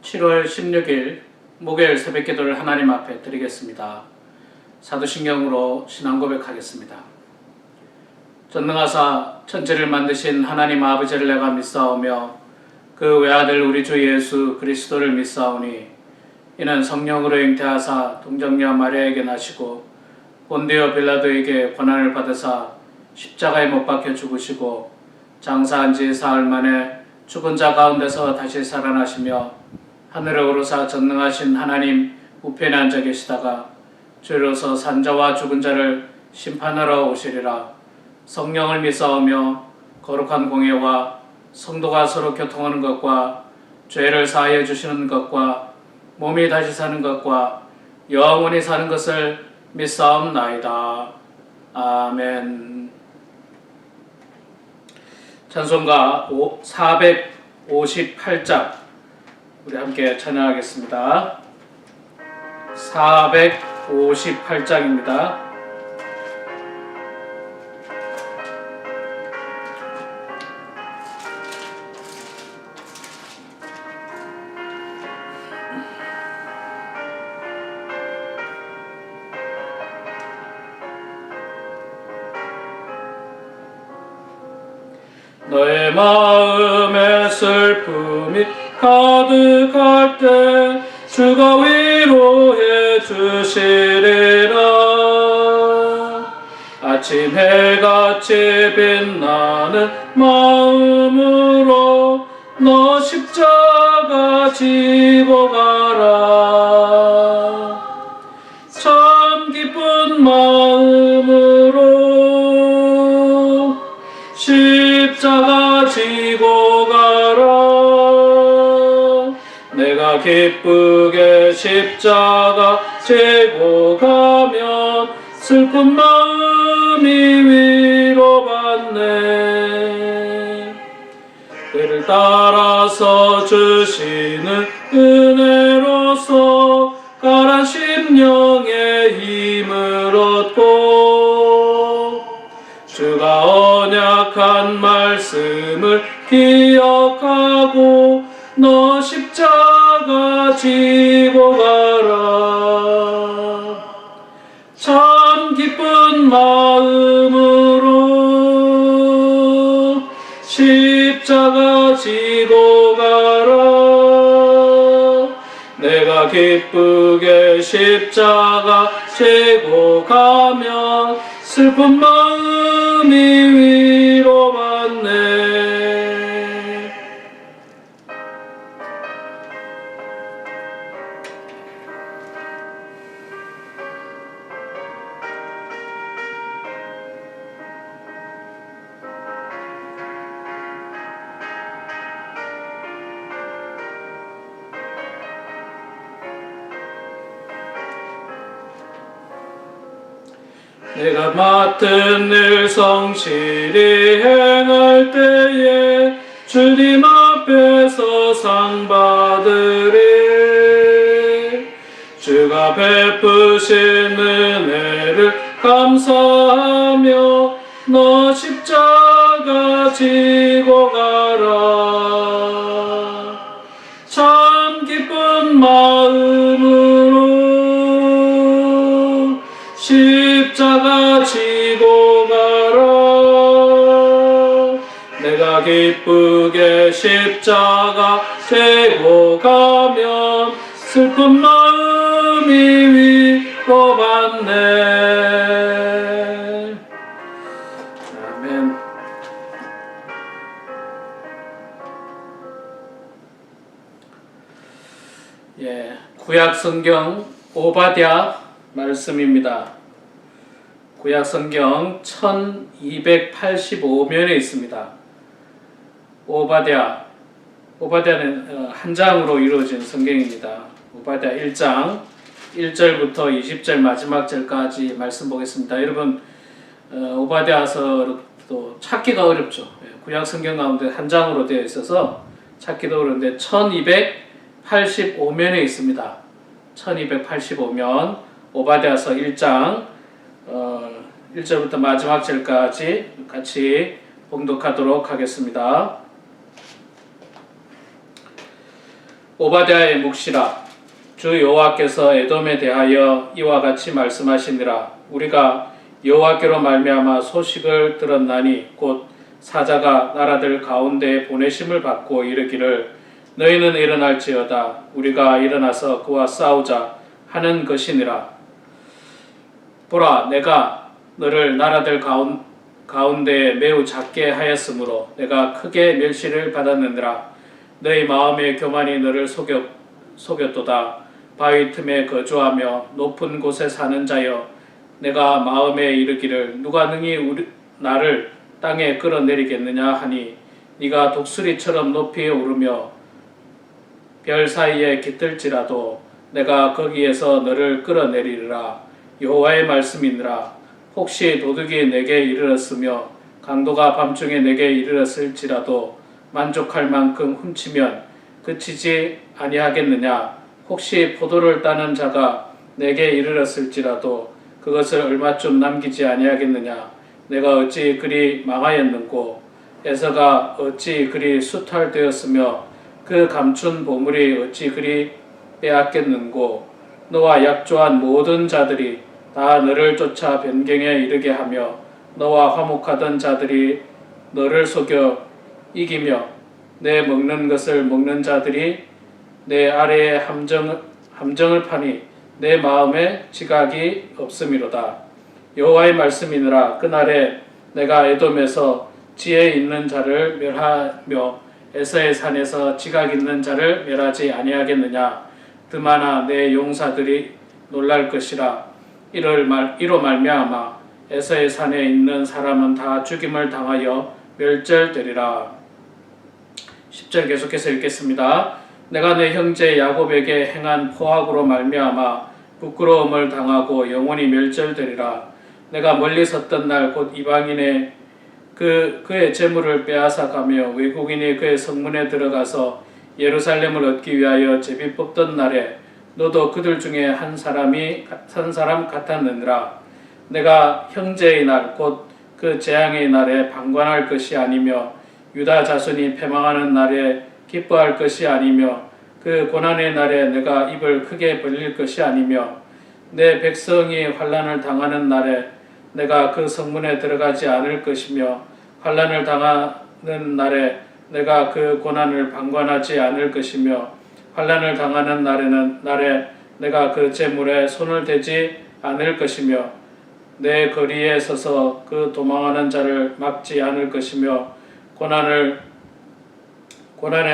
7월 16일 목요일 새벽기도를 하나님 앞에 드리겠습니다. 사도신경으로 신앙 고백하겠습니다. 전능하사 천지를 만드신 하나님 아버지를 내가 믿사오며 그 외아들 우리 주 예수 그리스도를 믿사오니 이는 성령으로 잉태하사 동정녀 마리아에게 나시고 본디오 빌라도에게 고난을 받으사 십자가에 못 박혀 죽으시고 장사한 지 사흘 만에 죽은 자 가운데서 다시 살아나시며 하늘에 오르사 전능하신 하나님 우편에 앉아 계시다가 주로서 산자와 죽은 자를 심판하러 오시리라. 성령을 믿사오며 거룩한 공예와 성도가 서로 교통하는 것과 죄를 사하여 주시는 것과 몸이 다시 사는 것과 영원히 사는 것을 믿사옵나이다. 아멘. 찬송가 458장 우리 함께 찬양하겠습니다. 458장입니다. 너의 마음에 슬픔이 가득할 때 주가 위로해 주시리라. 아침 해같이 빛나는 마음으로 너 십자가 지고 가라. 참 기쁜 마음으로 십자가 지고 가라. 내가 기쁘게 십자가 지고 가면 슬픈 마음이 위로받네. 그를 따라서 주시는 은혜로서 가란 심령의 힘을 얻고 주가 언약한 말씀을 기억하고 너 십자가 지고 가라. 참 기쁜 마음으로 십자가 지고 가라. 내가 기쁘게 십자가 지고 가면 슬픈 마음이 위로받네. 내가 맡은 일 성실히 행할 때에 주님 앞에서 상 받으리. 주가 베푸신 은혜를 감사하며 너 십자가 지고 가라. 참 기쁜 마음으로 십자가 지고 가라. 내가 기쁘게 십자가 지고 가면 슬픈 마음이 위로받네. 아멘. 구약 성경 오바댜 말씀입니다. 구약 성경 1285면에 있습니다. 오바댜는 한 장으로 이루어진 성경입니다. 오바댜 1장 1절부터 20절 마지막 절까지 말씀 보겠습니다. 여러분 오바댜서도 찾기가 어렵죠. 구약 성경 가운데 한 장으로 되어 있어서 찾기도 어려운데 1285면에 있습니다. 1285면 오바댜서 1장 1절부터 마지막 절까지 같이 봉독하도록 하겠습니다. 오바댜의 묵시라. 주 여호와께서 에돔에 대하여 이와 같이 말씀하시니라. 우리가 여호와께로 말미암아 소식을 들었나니 곧 사자가 나라들 가운데 보내심을 받고 이르기를 너희는 일어날지어다. 우리가 일어나서 그와 싸우자 하는 것이니라. 보라, 내가 너를 나라들 가운데 매우 작게 하였으므로 내가 크게 멸시를 받았느니라. 너희 마음의 교만이 너를 속였도다. 바위 틈에 거주하며 높은 곳에 사는 자여, 내가 마음에 이르기를 누가 능히 나를 땅에 끌어내리겠느냐 하니 네가 독수리처럼 높이 오르며 별 사이에 깃들지라도 내가 거기에서 너를 끌어내리리라. 여호와의 말씀이니라. 혹시 도둑이 내게 이르렀으며 강도가 밤중에 내게 이르렀을지라도 만족할 만큼 훔치면 그치지 아니하겠느냐. 혹시 포도를 따는 자가 내게 이르렀을지라도 그것을 얼마쯤 남기지 아니하겠느냐. 내가 어찌 그리 망하였는고 에서가 어찌 그리 수탈되었으며 그 감춘 보물이 어찌 그리 빼앗겼는고. 너와 약조한 모든 자들이 다 너를 쫓아 변경에 이르게 하며 너와 화목하던 자들이 너를 속여 이기며 내 먹는 것을 먹는 자들이 내 아래에 함정을 파니 내 마음에 지각이 없음이로다. 여호와의 말씀이니라. 그날에 내가 에돔에서 지혜 있는 자를 멸하며 에서의 산에서 지각 있는 자를 멸하지 아니하겠느냐. 드마나 내 용사들이 놀랄 것이라. 이로 말미암아 에서의 산에 있는 사람은 다 죽임을 당하여 멸절되리라. 10절 계속해서 읽겠습니다. 내가 내 형제 야곱에게 행한 포악으로 말미암아 부끄러움을 당하고 영원히 멸절되리라. 내가 멀리 섰던 날 곧 이방인의 그의 재물을 빼앗아 가며 외국인이 그의 성문에 들어가서 예루살렘을 얻기 위하여 제비 뽑던 날에 너도 그들 중에 한 사람 같았느니라. 내가 형제의 날 곧 그 재앙의 날에 방관할 것이 아니며 유다 자손이 패망하는 날에 기뻐할 것이 아니며 그 고난의 날에 내가 입을 크게 벌릴 것이 아니며 내 백성이 환난을 당하는 날에 내가 그 성문에 들어가지 않을 것이며 환난을 당하는 날에 내가 그 고난을 방관하지 않을 것이며 환난을 당하는 날에 내가 그 재물에 손을 대지 않을 것이며 내 거리에 서서 그 도망하는 자를 막지 않을 것이며 고난의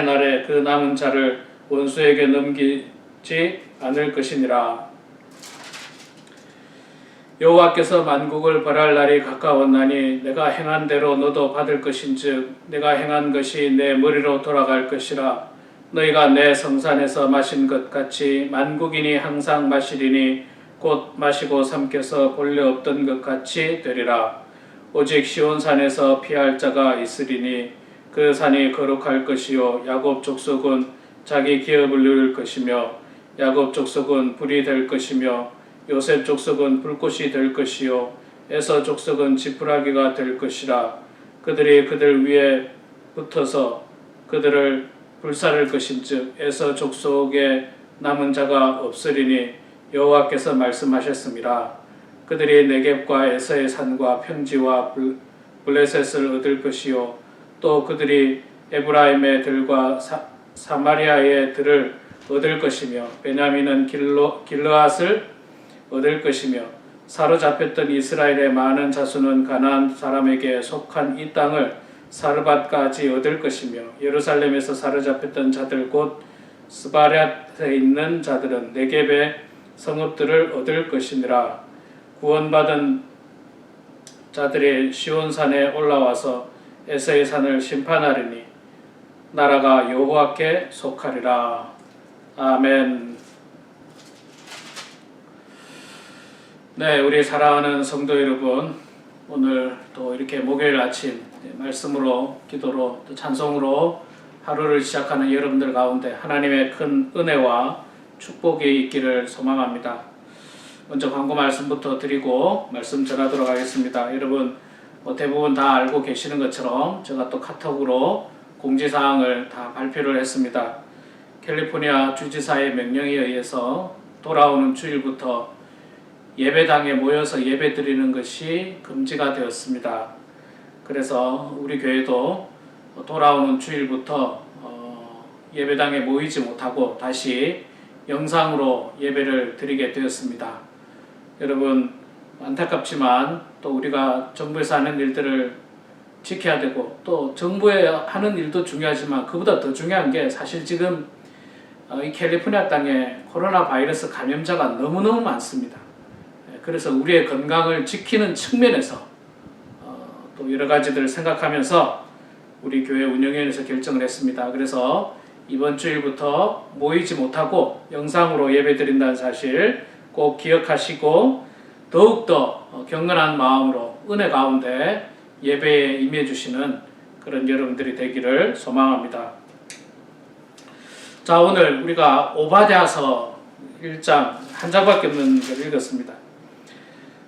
날에 그 남은 자를 원수에게 넘기지 않을 것이니라. 여호와께서 만국을 벌할 날이 가까웠나니 내가 행한 대로 너도 받을 것인즉 내가 행한 것이 내 머리로 돌아갈 것이라. 너희가 내 성산에서 마신 것 같이 만국인이 항상 마시리니 곧 마시고 삼켜서 본래 없던 것 같이 되리라. 오직 시온산에서 피할 자가 있으리니 그 산이 거룩할 것이요 야곱 족속은 자기 기업을 누릴 것이며 야곱 족속은 불이 될 것이며 요셉 족속은 불꽃이 될 것이요 에서 족속은 지푸라기가 될 것이라. 그들이 그들 위에 붙어서 그들을 불사를 것인즉 에서 족속에 남은 자가 없으리니 여호와께서 말씀하셨습니다. 그들이 네겝과 에서의 산과 평지와 블레셋을 얻을 것이요 또 그들이 에브라임의 들과 사마리아의 들을 얻을 것이며 베냐민은 길르앗을 얻을 것이며 사로잡혔던 이스라엘의 많은 자손은 가나안 사람에게 속한 이 땅을 사르밧까지 얻을 것이며 예루살렘에서 사로잡혔던 자들 곧 스바랴에 있는 자들은 네겝의 성읍들을 얻을 것이니라. 구원받은 자들이 시온산에 올라와서 에서의 산을 심판하리니 나라가 여호와께 속하리라. 아멘. 네, 우리 사랑하는 성도 여러분, 오늘 또 이렇게 목요일 아침 말씀으로, 기도로, 또 찬송으로 하루를 시작하는 여러분들 가운데 하나님의 큰 은혜와 축복이 있기를 소망합니다. 먼저 광고 말씀부터 드리고 말씀 전하도록 하겠습니다. 여러분 대부분 다 알고 계시는 것처럼 제가 또 카톡으로 공지사항을 다 발표를 했습니다. 캘리포니아 주지사의 명령에 의해서 돌아오는 주일부터 예배당에 모여서 예배 드리는 것이 금지가 되었습니다. 그래서 우리 교회도 돌아오는 주일부터 예배당에 모이지 못하고 다시 영상으로 예배를 드리게 되었습니다. 여러분, 안타깝지만 또 우리가 정부에서 하는 일들을 지켜야 되고 또 정부에 하는 일도 중요하지만 그보다 더 중요한 게 사실 지금 이 캘리포니아 땅에 코로나 바이러스 감염자가 너무너무 많습니다. 그래서 우리의 건강을 지키는 측면에서 또 여러 가지들을 생각하면서 우리 교회 운영위원회에서 결정을 했습니다. 그래서 이번 주일부터 모이지 못하고 영상으로 예배드린다는 사실 꼭 기억하시고 더욱더 경건한 마음으로 은혜 가운데 예배에 임해 주시는 그런 여러분들이 되기를 소망합니다. 자, 오늘 우리가 오바댜서 1장 한 장밖에 없는 걸 읽었습니다.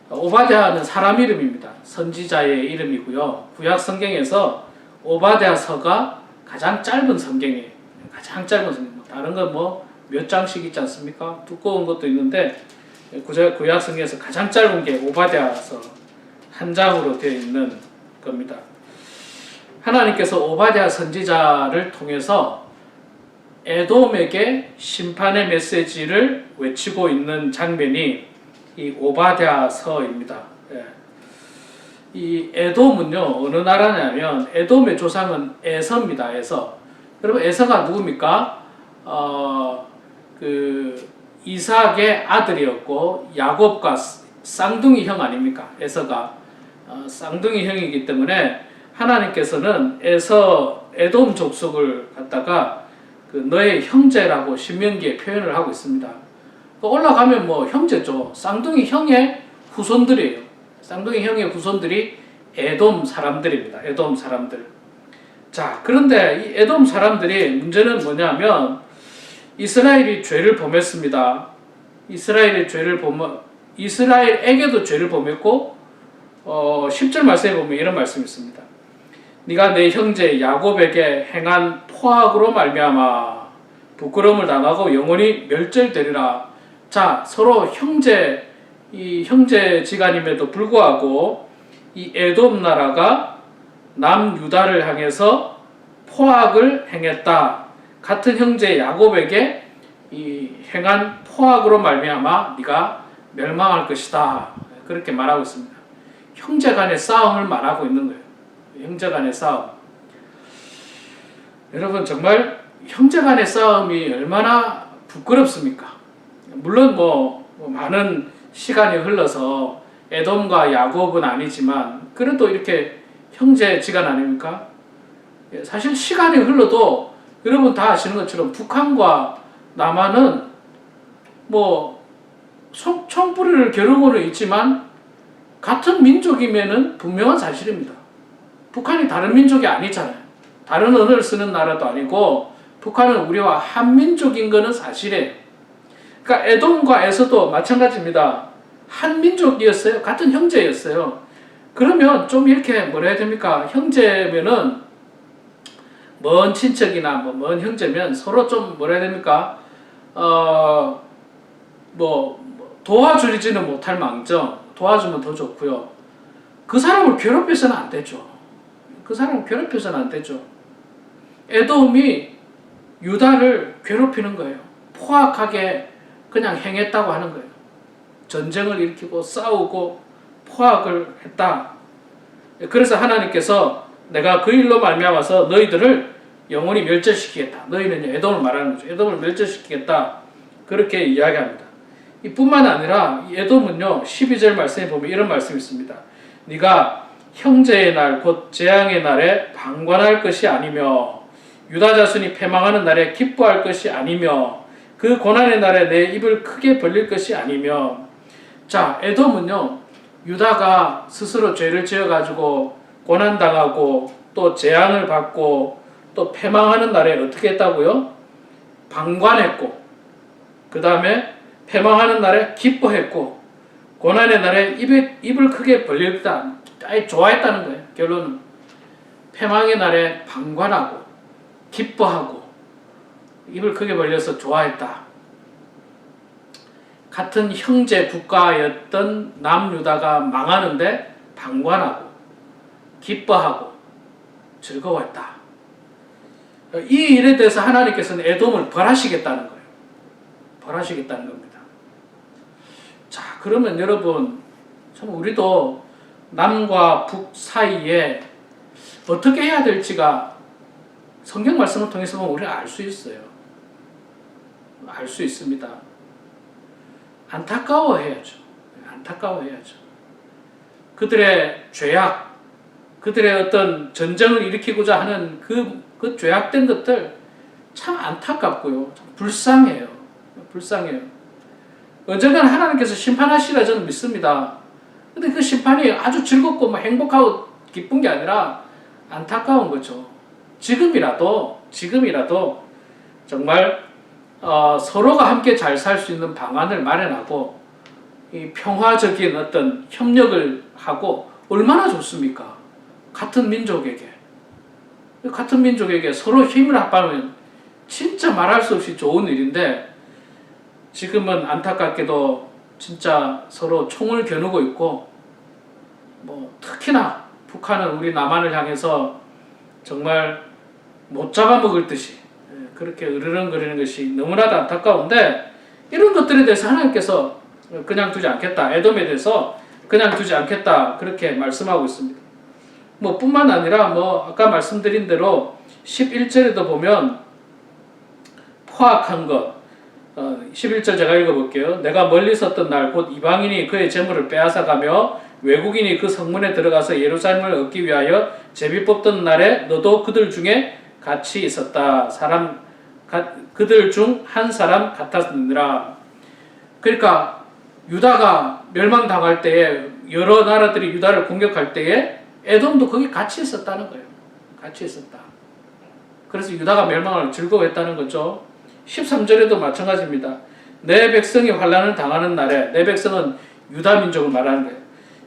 오바댜는 사람 이름입니다. 선지자의 이름이고요. 구약 성경에서 오바댜서가 가장 짧은 성경이에요. 가장 짧은 성경. 다른 건 뭐 몇 장씩 있지 않습니까? 두꺼운 것도 있는데 구약 성경에서 가장 짧은 게 오바댜서 한 장으로 되어 있는 겁니다. 하나님께서 오바댜 선지자를 통해서 에돔에게 심판의 메시지를 외치고 있는 장면이 이 오바댜서입니다. 이 에돔은요, 어느 나라냐면 에돔의 조상은 에서입니다. 에서. 여러분, 에서가 누굽니까? 이삭의 아들이었고 야곱과 쌍둥이 형 아닙니까? 에서가 쌍둥이 형이기 때문에 하나님께서는 에돔 족속을 갖다가 너의 형제라고 신명기에 표현을 하고 있습니다. 올라가면 뭐 형제죠. 쌍둥이 형의 후손들이에요. 쌍둥이 형의 후손들이 에돔 사람들입니다. 에돔 사람들. 자, 그런데 이 에돔 사람들이 문제는 뭐냐면 이스라엘이 죄를 범했습니다. 이스라엘에게도 죄를 범했고 10절 말씀에 보면 이런 말씀이 있습니다. 네가 내 형제 야곱에게 행한 포악으로 말미암아 부끄러움을 당하고 영원히 멸절되리라. 자, 서로 형제지간임에도 불구하고 이 에돔 나라가 남유다를 향해서 포악을 행했다. 같은 형제 야곱에게 이 행한 포악으로 말미암아 네가 멸망할 것이다. 그렇게 말하고 있습니다. 형제간의 싸움을 말하고 있는 거예요. 형제간의 싸움. 여러분, 정말 형제간의 싸움이 얼마나 부끄럽습니까? 물론 많은 시간이 흘러서 에돔과 야곱은 아니지만 그래도 이렇게 형제지간 아닙니까? 사실 시간이 흘러도 여러분 다 아시는 것처럼 북한과 남한은 총뿌리를 겨루고는 있지만 같은 민족이면은 분명한 사실입니다. 북한이 다른 민족이 아니잖아요. 다른 언어를 쓰는 나라도 아니고 북한은 우리와 한 민족인 것은 사실이에요. 그러니까 에돔과 에서도 마찬가지입니다. 한 민족이었어요. 같은 형제였어요. 그러면 좀 이렇게 뭐라 해야 됩니까? 형제면은 먼 친척이나 먼 형제면 서로 좀 뭐라 해야 됩니까? 도와주지는 못할 망정, 도와주면 더 좋고요. 그 사람을 괴롭혀서는 안 되죠. 에돔이 유다를 괴롭히는 거예요. 포악하게 그냥 행했다고 하는 거예요. 전쟁을 일으키고 싸우고 포악을 했다. 그래서 하나님께서 내가 그 일로 말미암아서 너희들을 영원히 멸절시키겠다. 너희는 에돔을 말하는 거죠. 에돔을 멸절시키겠다. 그렇게 이야기합니다. 이뿐만 아니라 에돔은요, 12절 말씀에 보면 이런 말씀이 있습니다. 네가 형제의 날 곧 재앙의 날에 방관할 것이 아니며 유다 자손이 패망하는 날에 기뻐할 것이 아니며 그 고난의 날에 내 입을 크게 벌릴 것이 아니며. 자, 에돔은요, 유다가 스스로 죄를 지어가지고 고난당하고 또 재앙을 받고 또 패망하는 날에 어떻게 했다고요? 방관했고, 그 다음에 패망하는 날에 기뻐했고, 고난의 날에 입을 크게 벌렸다. 아예 좋아했다는 거예요. 결론은 패망의 날에 방관하고 기뻐하고 입을 크게 벌려서 좋아했다. 같은 형제 국가였던 남유다가 망하는데 방관하고 기뻐하고 즐거워했다. 이 일에 대해서 하나님께서는 에돔을 벌하시겠다는 거예요. 벌하시겠다는 겁니다. 자, 그러면 여러분, 참 우리도 남과 북 사이에 어떻게 해야 될지가 성경 말씀을 통해서 보면 우리가 알 수 있어요. 알 수 있습니다. 안타까워해야죠. 안타까워해야죠. 그들의 죄악, 그들의 어떤 전쟁을 일으키고자 하는 그 죄악된 것들 참 안타깝고요. 참 불쌍해요. 불쌍해요. 언젠가는 하나님께서 심판하시리라 저는 믿습니다. 근데 그 심판이 아주 즐겁고 뭐 행복하고 기쁜 게 아니라 안타까운 거죠. 지금이라도 정말 서로가 함께 잘 살 수 있는 방안을 마련하고 이 평화적인 어떤 협력을 하고 얼마나 좋습니까? 같은 민족에게 서로 힘을 합하면 진짜 말할 수 없이 좋은 일인데 지금은 안타깝게도 진짜 서로 총을 겨누고 있고 뭐 특히나 북한은 우리 남한을 향해서 정말 못 잡아먹을 듯이 그렇게 으르렁거리는 것이 너무나도 안타까운데 이런 것들에 대해서 하나님께서 그냥 두지 않겠다. 에돔에 대해서 그냥 두지 않겠다. 그렇게 말씀하고 있습니다. 뭐 뿐만 아니라 뭐 아까 말씀드린 대로 11절에도 보면 포악한 것 11절 제가 읽어볼게요. 내가 멀리 섰던 날 곧 이방인이 그의 재물을 빼앗아가며 외국인이 그 성문에 들어가서 예루살렘을 얻기 위하여 제비 뽑던 날에 너도 그들 중에 같이 있었다. 그들 중 한 사람 같았느니라. 그러니까 유다가 멸망당할 때에 여러 나라들이 유다를 공격할 때에 에돔도 거기 같이 있었다는 거예요. 같이 있었다. 그래서 유다가 멸망을 즐거워했다는 거죠. 13절에도 마찬가지입니다. 내 백성이 환난을 당하는 날에, 내 백성은 유다 민족을 말하는 거예요.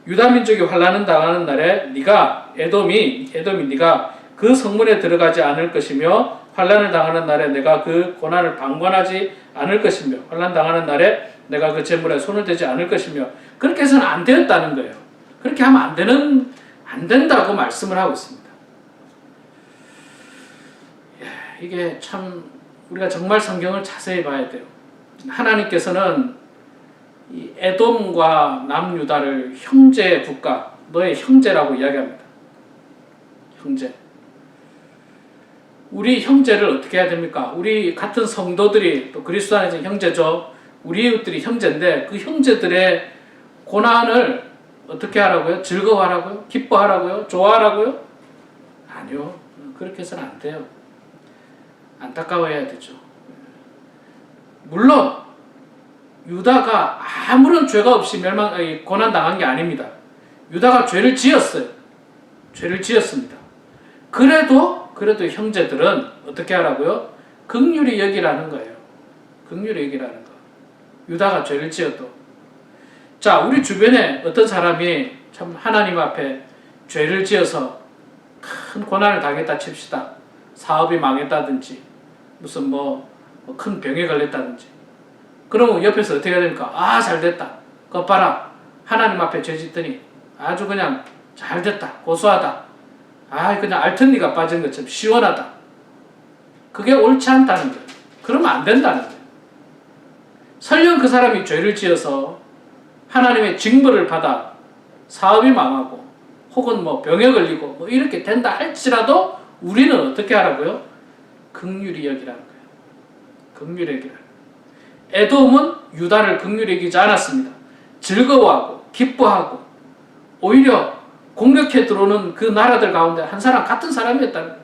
유다 민족이 환난을 당하는 날에 네가 에돔이 네가 그 성문에 들어가지 않을 것이며 환난을 당하는 날에 내가 그 고난을 방관하지 않을 것이며 환난 당하는 날에 내가 그 재물에 손을 대지 않을 것이며 그렇게 해서는 안 되었다는 거예요. 그렇게 하면 안 된다고 말씀을 하고 있습니다. 이게 참 우리가 정말 성경을 자세히 봐야 돼요. 하나님께서는 이 에돔과 남유다를 형제 국가, 너의 형제라고 이야기합니다. 형제. 우리 형제를 어떻게 해야 됩니까? 우리 같은 성도들이 또 그리스도 안에서 형제죠. 우리 이웃들이 형제인데 그 형제들의 고난을 어떻게 하라고요? 즐거워하라고요? 기뻐하라고요? 좋아하라고요? 아니요. 그렇게 해서는 안 돼요. 안타까워해야 되죠. 물론 유다가 아무런 죄가 없이 고난당한 게 아닙니다. 유다가 죄를 지었어요. 죄를 지었습니다. 그래도 형제들은 어떻게 하라고요? 긍휼히 여기라는 거예요. 긍휼히 여기라는 거. 유다가 죄를 지어도. 자, 우리 주변에 어떤 사람이 참 하나님 앞에 죄를 지어서 큰 고난을 당했다 칩시다. 사업이 망했다든지 무슨 큰 병에 걸렸다든지 그러면 옆에서 어떻게 해야 됩니까? 아, 잘됐다. 그거 봐라. 하나님 앞에 죄 짓더니 아주 그냥 잘됐다. 고소하다. 아, 그냥 알턴니가 빠진 것처럼 시원하다. 그게 옳지 않다는 거예요. 그러면 안 된다는 거예요. 설령 그 사람이 죄를 지어서 하나님의 징벌을 받아 사업이 망하고 혹은 병에 걸리고 이렇게 된다 할지라도 우리는 어떻게 하라고요? 긍휼히 여기라는 거예요. 긍휼히 여기라는 거예요. 에돔은 유다를 긍휼히 여기지 않았습니다. 즐거워하고 기뻐하고 오히려 공격해 들어오는 그 나라들 가운데 한 사람 같은 사람이었다는 거예요.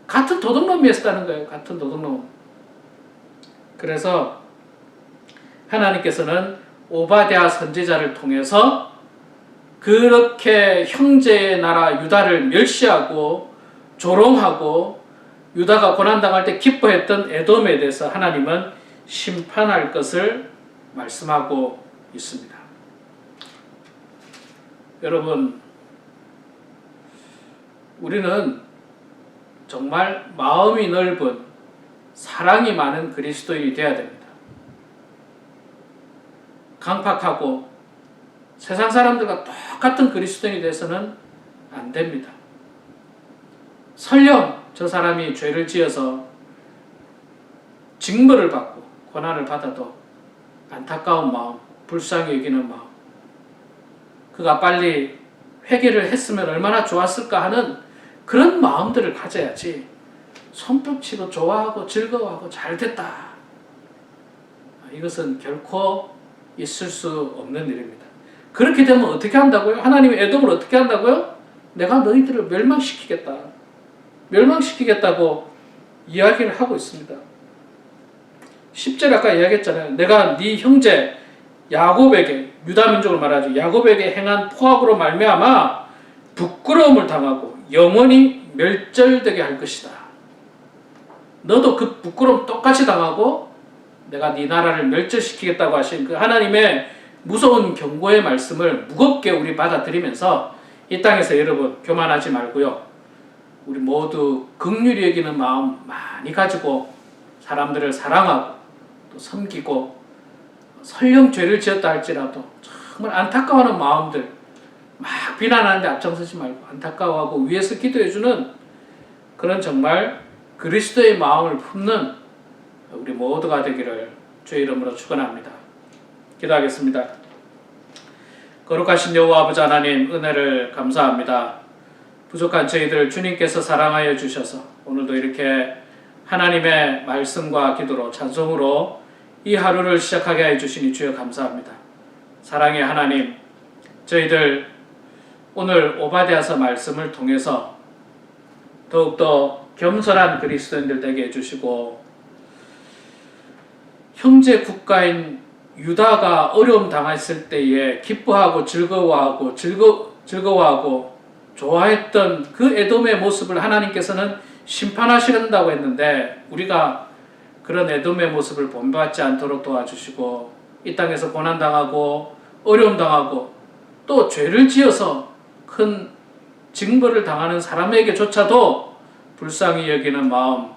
같은 도둑놈이었다는 거예요. 같은 도둑놈. 그래서 하나님께서는 오바댜 선지자를 통해서 그렇게 형제의 나라 유다를 멸시하고 조롱하고 유다가 고난당할 때 기뻐했던 에돔에 대해서 하나님은 심판할 것을 말씀하고 있습니다. 여러분, 우리는 정말 마음이 넓은 사랑이 많은 그리스도인이 되어야 됩니다. 강팍하고 세상 사람들과 똑같은 그리스도인이 돼서는 안 됩니다. 설령 저 사람이 죄를 지어서 징벌을 받고 고난을 받아도 안타까운 마음, 불쌍히 여기는 마음, 그가 빨리 회개를 했으면 얼마나 좋았을까 하는 그런 마음들을 가져야지 손뼉치고 좋아하고 즐거워하고 잘됐다, 이것은 결코 있을 수 없는 일입니다. 그렇게 되면 어떻게 한다고요? 하나님이 에돔을 어떻게 한다고요? 내가 너희들을 멸망시키겠다고 이야기를 하고 있습니다. 10절 아까 이야기했잖아요. 내가 네 형제 야곱에게, 유다 민족을 말하죠, 야곱에게 행한 포악으로 말미암아 부끄러움을 당하고 영원히 멸절되게 할 것이다. 너도 그 부끄러움 똑같이 당하고 내가 네 나라를 멸절시키겠다고 하신 그 하나님의 무서운 경고의 말씀을 무겁게 우리 받아들이면서 이 땅에서 여러분 교만하지 말고요, 우리 모두 긍휼히 여기는 마음 많이 가지고 사람들을 사랑하고 또 섬기고, 설령 죄를 지었다 할지라도 정말 안타까워하는 마음들, 막 비난하는데 앞장서지 말고 안타까워하고 위에서 기도해주는 그런 정말 그리스도의 마음을 품는 우리 모두가 되기를 주의 이름으로 축원합니다. 기도하겠습니다. 거룩하신 여호와 아버지 하나님, 은혜를 감사합니다. 부족한 저희들 주님께서 사랑하여 주셔서 오늘도 이렇게 하나님의 말씀과 기도로 찬송으로 이 하루를 시작하게 해주시니 주여 감사합니다. 사랑의 하나님, 저희들 오늘 오바댜서 말씀을 통해서 더욱더 겸손한 그리스도인들 되게 해주시고, 형제 국가인 유다가 어려움 당했을 때에 기뻐하고 즐거워하고 좋아했던 그 에돔의 모습을 하나님께서는 심판하신다고 했는데, 우리가 그런 에돔의 모습을 본받지 않도록 도와주시고, 이 땅에서 고난당하고 어려움 당하고 또 죄를 지어서 큰 징벌을 당하는 사람에게조차도 불쌍히 여기는 마음,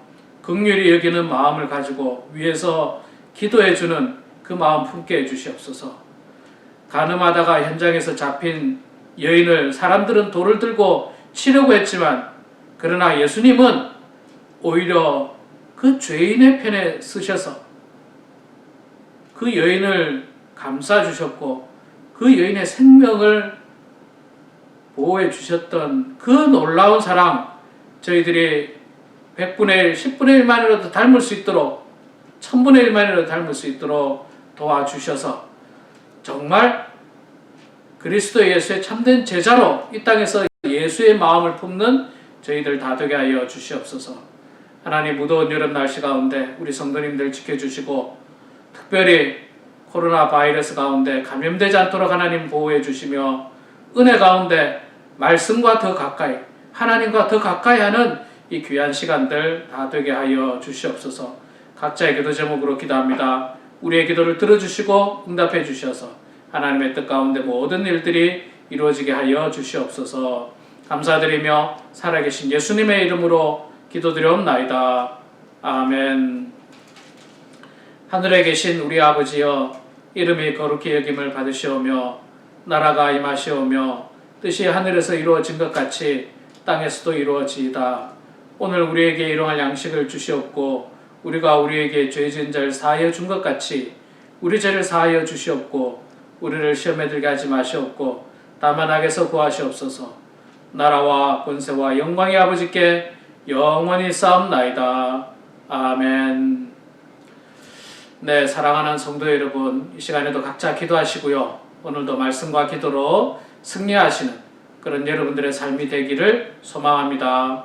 긍휼히 여기는 마음을 가지고 위에서 기도해주는 그 마음 품게 해주시옵소서. 간음하다가 현장에서 잡힌 여인을 사람들은 돌을 들고 치려고 했지만, 그러나 예수님은 오히려 그 죄인의 편에 서셔서 그 여인을 감싸주셨고 그 여인의 생명을 보호해 주셨던 그 놀라운 사랑, 저희들이 100분의 1, 10분의 1만이라도 닮을 수 있도록, 1000분의 1만이라도 닮을 수 있도록 도와주셔서 정말 그리스도 예수의 참된 제자로 이 땅에서 예수의 마음을 품는 저희들 다 되게 하여 주시옵소서. 하나님, 무더운 여름 날씨 가운데 우리 성도님들 지켜주시고, 특별히 코로나 바이러스 가운데 감염되지 않도록 하나님 보호해 주시며, 은혜 가운데 말씀과 더 가까이, 하나님과 더 가까이 하는 이 귀한 시간들 다 되게 하여 주시옵소서. 각자의 기도 제목으로 기도합니다. 우리의 기도를 들어주시고 응답해 주셔서 하나님의 뜻 가운데 모든 일들이 이루어지게 하여 주시옵소서. 감사드리며 살아계신 예수님의 이름으로 기도드려옵나이다. 아멘. 하늘에 계신 우리 아버지여, 이름이 거룩히 여김을 받으시오며 나라가 임하시오며 뜻이 하늘에서 이루어진 것 같이 땅에서도 이루어지이다. 오늘 우리에게 일용할 양식을 주시옵고, 우리가 우리에게 죄 지은 자를 사하여 준 것 같이 우리 죄를 사하여 주시옵고, 우리를 시험에 들게 하지 마시옵고 다만 악에서 구하시옵소서. 나라와 권세와 영광의 아버지께 영원히 싸움나이다. 아멘. 네, 사랑하는 성도 여러분, 이 시간에도 각자 기도하시고요, 오늘도 말씀과 기도로 승리하시는 그런 여러분들의 삶이 되기를 소망합니다.